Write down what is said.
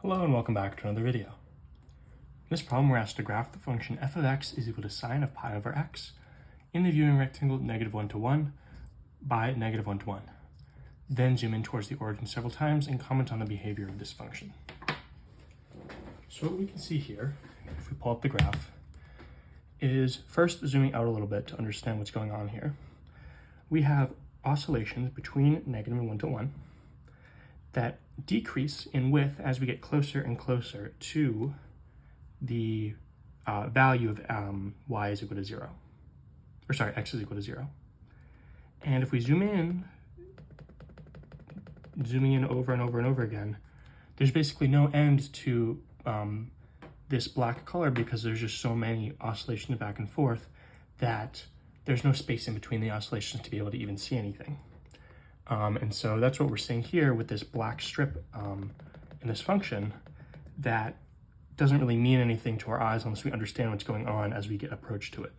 Hello and welcome back to another video. In this problem, we're asked to graph the function f of x is equal to sine of pi over x in the viewing rectangle -1 to 1 by -1 to 1. Then zoom in towards the origin several times and comment on the behavior of this function. So what we can see here, if we pull up the graph, is first zooming out a little bit to understand what's going on here. We have oscillations between -1 to 1 that decrease in width as we get closer and closer to the value of y is equal to 0. Or sorry, x is equal to 0. And if we zooming in over and over and over again, there's basically no end to this black color because there's just so many oscillations back and forth that there's no space in between the oscillations to be able to even see anything. And so that's what we're seeing here with this black strip in this function that doesn't really mean anything to our eyes unless we understand what's going on as we get approach to it.